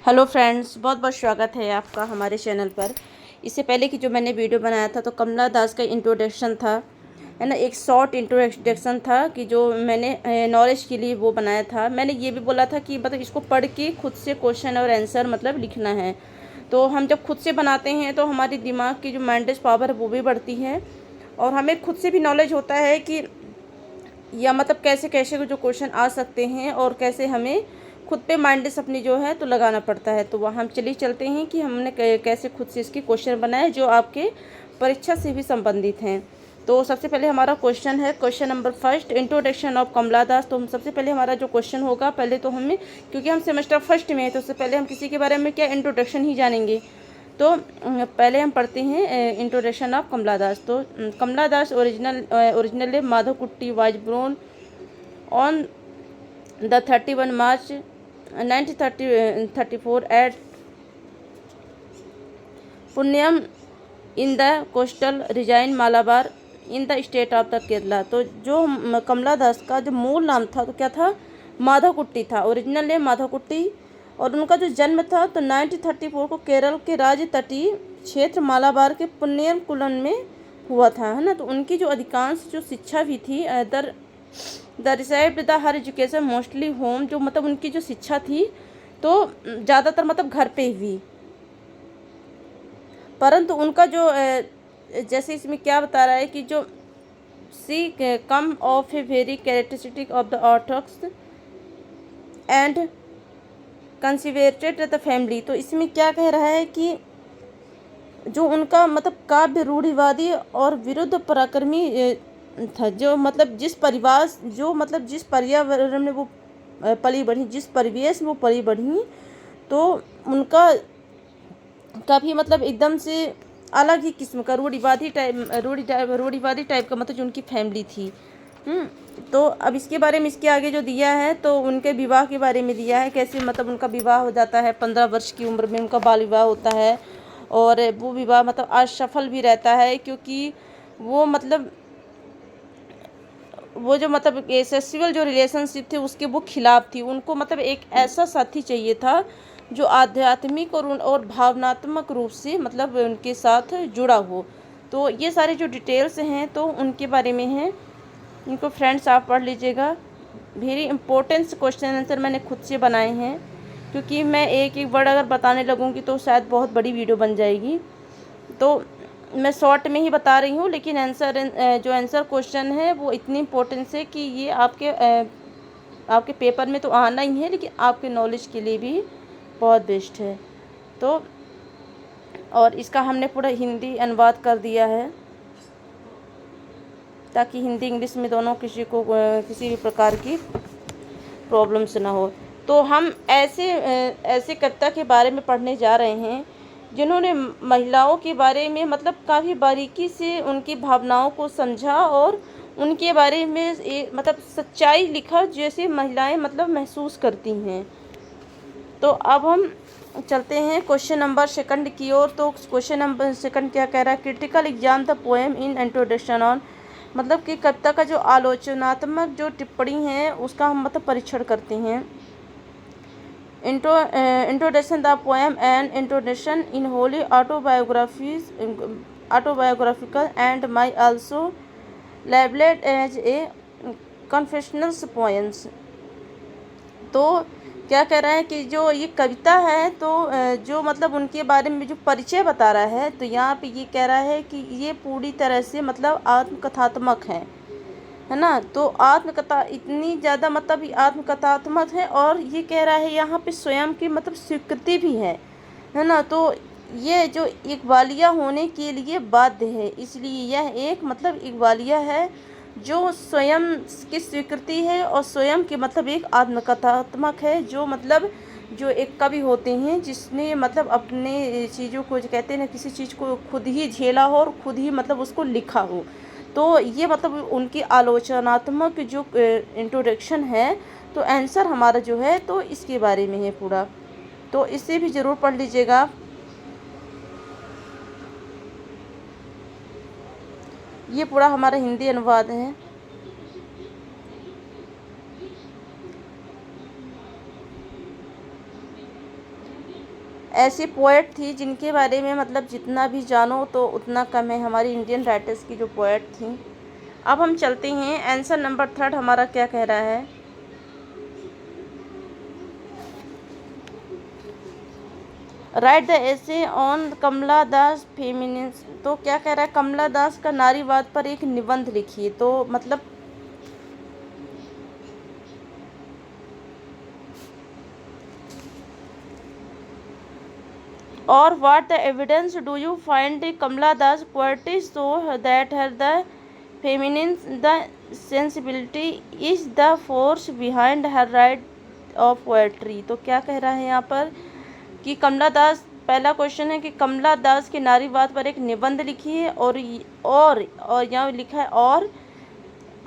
Hello friends, बहुत बहुत स्वागत है आपका हमारे चैनल पर। इससे पहले कि जो मैंने वीडियो बनाया था तो कमला दास का इंट्रोडक्शन था, है ना। एक शॉर्ट इंट्रोडक्शन था कि जो मैंने नॉलेज के लिए वो बनाया था। मैंने ये भी बोला था कि मतलब इसको पढ़ के खुद से क्वेश्चन और आंसर मतलब लिखना है। तो हम जब खुद से बनाते हैं तो हमारी दिमाग की जो माइंडेज पावर है वो भी बढ़ती है और हमें खुद से भी नॉलेज होता है कि या मतलब कैसे कैसे जो क्वेश्चन आ सकते हैं और कैसे हमें खुद पे माइंडेस अपनी जो है तो लगाना पड़ता है। तो वहाँ हम चलिए चलते हैं कि हमने कैसे खुद से इसके क्वेश्चन बनाए जो आपके परीक्षा से भी संबंधित हैं। तो सबसे पहले हमारा क्वेश्चन है question number first, introduction of Kamala Das. तो हम सबसे पहले हमारा जो क्वेश्चन होगा, पहले तो हमें, क्योंकि हम सेमेस्टर फर्स्ट में हैं तो उससे पहले हम किसी के बारे में क्या इंट्रोडक्शन ही जानेंगे। तो पहले हम पढ़ते हैं इंट्रोडक्शन ऑफ कमला दास। तो Kamala Das originally Madhavikutty was born on the 31 March 1934 at पुण्यम in the coastal region Malabar in the state of the Kerala. तो जो कमला दास का जो मूल नाम था तो क्या था, माधवकुट्टी था। Original name Madhavikutty. और उनका जो जन्म था तो 1934 को केरल के राज्य तटीय क्षेत्र मालाबार के पुण्यम कुलन में हुआ था, है ना। तो उनकी जो अधिकांश जो शिक्षा भी थी the received the her education mostly home. जो मतलब उनकी जो शिक्षा थी तो ज़्यादातर मतलब घर पे हुई, परंतु उनका जो जैसे इसमें क्या बता रहा है कि जो she come of a very characteristic of the orthodox and conservative the family. तो इसमें क्या कह रहा है कि जो उनका मतलब काव्य रूढ़िवादी और विरुद्ध पराक्रमी था। जो मतलब जिस परिवार जो मतलब जिस पर्यावरण में वो पली बढ़ी, जिस परिवेश में वो पली बढ़ी, तो उनका काफ़ी मतलब एकदम से अलग ही किस्म का रूढ़िवादी टाइप का मतलब जो उनकी फैमिली थी। तो अब इसके बारे में इसके आगे जो दिया है तो उनके विवाह के बारे में दिया है, कैसे मतलब उनका विवाह हो जाता है 15 वर्ष की उम्र में उनका बाल विवाह होता है। और वो विवाह मतलब असफल भी रहता है क्योंकि वो मतलब वो जो मतलब सेक्सुअल जो रिलेशनशिप थे उसके वो खिलाफ थी। उनको मतलब एक ऐसा साथी चाहिए था जो आध्यात्मिक और भावनात्मक रूप से मतलब उनके साथ जुड़ा हो। तो ये सारे जो डिटेल्स हैं तो उनके बारे में हैं, इनको फ्रेंड्स आप पढ़ लीजिएगा। वेरी इंपॉर्टेंट क्वेश्चन आंसर मैंने खुद से बनाए हैं, क्योंकि मैं एक एक वर्ड अगर बताने लगूँगी तो शायद बहुत बड़ी वीडियो बन जाएगी। तो मैं शॉर्ट में ही बता रही हूँ, लेकिन जो आंसर क्वेश्चन है वो इतनी इंपॉर्टेंस है कि ये आपके पेपर में तो आना ही है, लेकिन आपके नॉलेज के लिए भी बहुत बेस्ट है। तो और इसका हमने पूरा हिंदी अनुवाद कर दिया है ताकि हिंदी इंग्लिश में दोनों किसी भी प्रकार की प्रॉब्लम्स ना हो। तो हम ऐसे कविता के बारे में पढ़ने जा रहे हैं जिन्होंने महिलाओं के बारे में मतलब काफ़ी बारीकी से उनकी भावनाओं को समझा और उनके बारे में मतलब सच्चाई लिखा जैसे महिलाएं मतलब महसूस करती हैं। तो अब हम चलते हैं क्वेश्चन नंबर सेकंड की ओर। तो क्वेश्चन नंबर सेकंड क्या कह रहा है, critical exam the poem in introduction on. मतलब कि कविता का जो आलोचनात्मक जो टिप्पणी है उसका हम मतलब परीक्षण करते हैं। Introduction the poem and introduction in wholly autobiographical and may also labelled as a confessionals poems. तो क्या कह रहा है कि जो ये कविता है तो जो मतलब उनके बारे में जो परिचय बता रहा है, तो यहाँ पे ये कह रहा है कि ये पूरी तरह से मतलब आत्मकथात्मक है ना। तो आत्मकथा इतनी ज़्यादा मतलब आत्मकथात्मक है और ये कह रहा है यहाँ पे स्वयं की मतलब स्वीकृति भी है ना। तो ये जो इकबालिया होने के लिए बाध्य है, इसलिए यह एक मतलब इकबालिया है जो स्वयं की स्वीकृति है और स्वयं के मतलब एक आत्मकथात्मक है। जो मतलब जो एक कवि होते हैं जिसने मतलब अपने चीज़ों को जो कहते हैं ना, किसी चीज़ को खुद ही झेला हो और खुद ही मतलब उसको लिखा हो। तो ये मतलब उनकी आलोचनात्मक जो इंट्रोडक्शन है, तो आंसर हमारा जो है तो इसके बारे में है पूरा। तो इसे भी ज़रूर पढ़ लीजिएगा। ये पूरा हमारा हिंदी अनुवाद है। ऐसी पोएट थी जिनके बारे में मतलब जितना भी जानो तो उतना कम है, हमारी इंडियन राइटर्स की जो पोएट थी। अब हम चलते हैं आंसर नंबर 3 हमारा क्या कह रहा है। Write the essay on Kamala Das feminism. तो क्या कह रहा है, कमला दास का नारीवाद पर एक निबंध लिखिए। तो मतलब और what the evidence do you find Kamala Das poetry so that her the feminism the sensibility is the force behind her write of poetry. तो क्या कह रहा है यहाँ पर कि कमला दास, पहला क्वेश्चन है कि कमला दास के नारीवाद पर एक निबंध लिखिए और यहाँ लिखा है और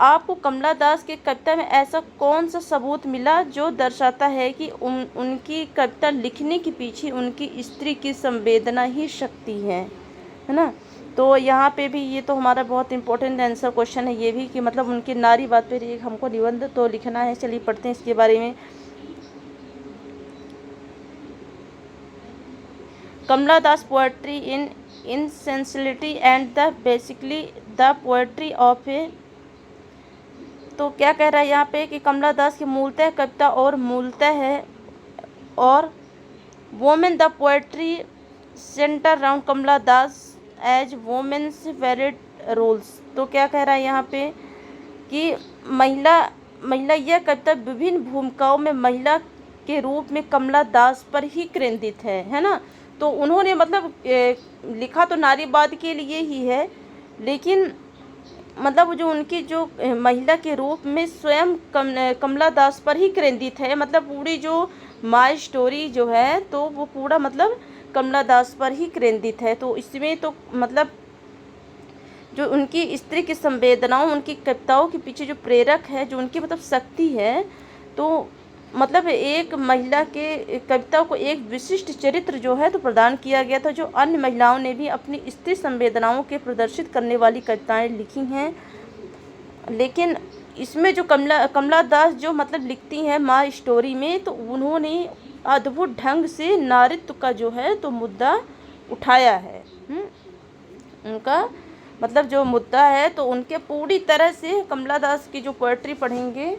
आपको कमला दास की कविता में ऐसा कौन सा सबूत मिला जो दर्शाता है कि उनकी कविता लिखने के पीछे उनकी स्त्री की संवेदना ही शक्ति है ना। तो यहाँ पे भी ये तो हमारा बहुत इंपॉर्टेंट आंसर क्वेश्चन है ये भी कि मतलब उनके नारीवाद पर एक हमको निबंध तो लिखना है। चलिए पढ़ते हैं इसके बारे में। Kamala Das poetry in insensibility and the basically the poetry of a. तो क्या कह रहा है यहाँ पे कि कमला दास की मूलतः कविता और मूलतः है और women the poetry centre round Kamala Das as women's varied roles. तो क्या कह रहा है यहाँ पे कि महिला यह कविता विभिन्न भूमिकाओं में महिला के रूप में कमला दास पर ही केंद्रित है ना। तो उन्होंने मतलब लिखा तो नारीवाद के लिए ही है, लेकिन मतलब जो उनकी जो महिला के रूप में स्वयं कमला दास पर ही केंद्रित है। मतलब पूरी जो माय स्टोरी जो है तो वो पूरा मतलब कमला दास पर ही केंद्रित है। तो इसमें तो मतलब जो उनकी स्त्री की संवेदनाओं, उनकी कविताओं के पीछे जो प्रेरक है, जो उनकी मतलब शक्ति है, तो मतलब एक महिला के कविता को एक विशिष्ट चरित्र जो है तो प्रदान किया गया था, जो अन्य महिलाओं ने भी अपनी स्त्री संवेदनाओं के प्रदर्शित करने वाली कविताएं लिखी हैं। लेकिन इसमें जो कमला दास जो मतलब लिखती हैं माँ स्टोरी में, तो उन्होंने अद्भुत ढंग से नारीत्व का जो है तो मुद्दा उठाया है। उनका मतलब जो मुद्दा है तो उनके पूरी तरह से कमला दास की जो पोएट्री पढ़ेंगे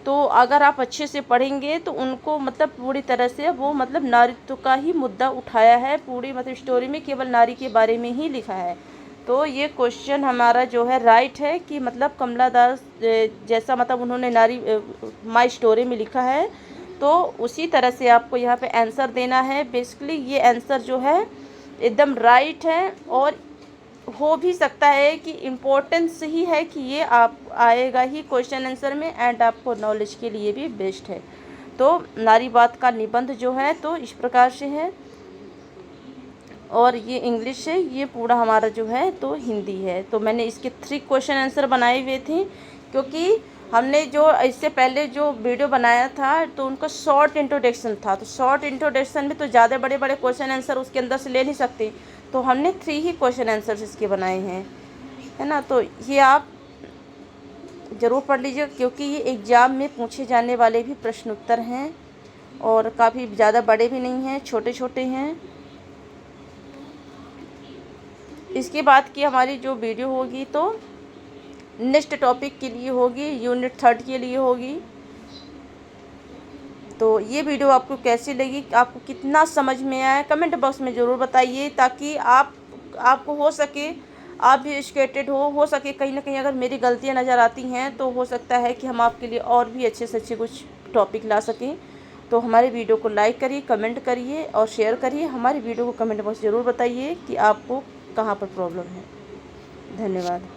तो अगर आप अच्छे से पढ़ेंगे तो उनको मतलब पूरी तरह से वो मतलब नारीत्व का ही मुद्दा उठाया है। पूरी मतलब स्टोरी में केवल नारी के बारे में ही लिखा है। तो ये क्वेश्चन हमारा जो है राइट है कि मतलब कमला दास जैसा मतलब उन्होंने नारी माय स्टोरी में लिखा है तो उसी तरह से आपको यहाँ पे आंसर देना है। बेसिकली ये आंसर जो है एकदम राइट है और हो भी सकता है कि इम्पोर्टेंस ही है कि ये आप आएगा ही क्वेश्चन आंसर में एंड आपको नॉलेज के लिए भी बेस्ट है। तो नारीवाद का निबंध जो है तो इस प्रकार से है और ये इंग्लिश है, ये पूरा हमारा जो है तो हिंदी है। तो मैंने इसके 3 क्वेश्चन आंसर बनाए हुए थे क्योंकि हमने जो इससे पहले जो वीडियो बनाया था तो उनका शॉर्ट इंट्रोडक्शन था। तो शॉर्ट इंट्रोडक्शन में तो ज़्यादा बड़े बड़े क्वेश्चन आंसर उसके अंदर से ले नहीं सकते, तो हमने 3 ही क्वेश्चन आंसर्स इसके बनाए हैं, है ना। तो ये आप ज़रूर पढ़ लीजिए क्योंकि ये एग्ज़ाम में पूछे जाने वाले भी प्रश्न उत्तर हैं और काफ़ी ज़्यादा बड़े भी नहीं हैं, छोटे छोटे हैं। इसके बाद की हमारी जो वीडियो होगी तो नेक्स्ट टॉपिक के लिए होगी, यूनिट 3 के लिए होगी। तो ये वीडियो आपको कैसी लगी, आपको कितना समझ में आया, कमेंट बॉक्स में ज़रूर बताइए ताकि आपको हो सके आप भी एजुकेटेड हो सके कहीं ना कहीं अगर मेरी गलतियां नज़र आती हैं तो हो सकता है कि हम आपके लिए और भी अच्छे से अच्छे कुछ टॉपिक ला सकें। तो हमारे वीडियो को लाइक करिए, कमेंट करिए और शेयर करिए। हमारी वीडियो को कमेंट बॉक्स ज़रूर बताइए कि आपको कहाँ पर प्रॉब्लम है। धन्यवाद।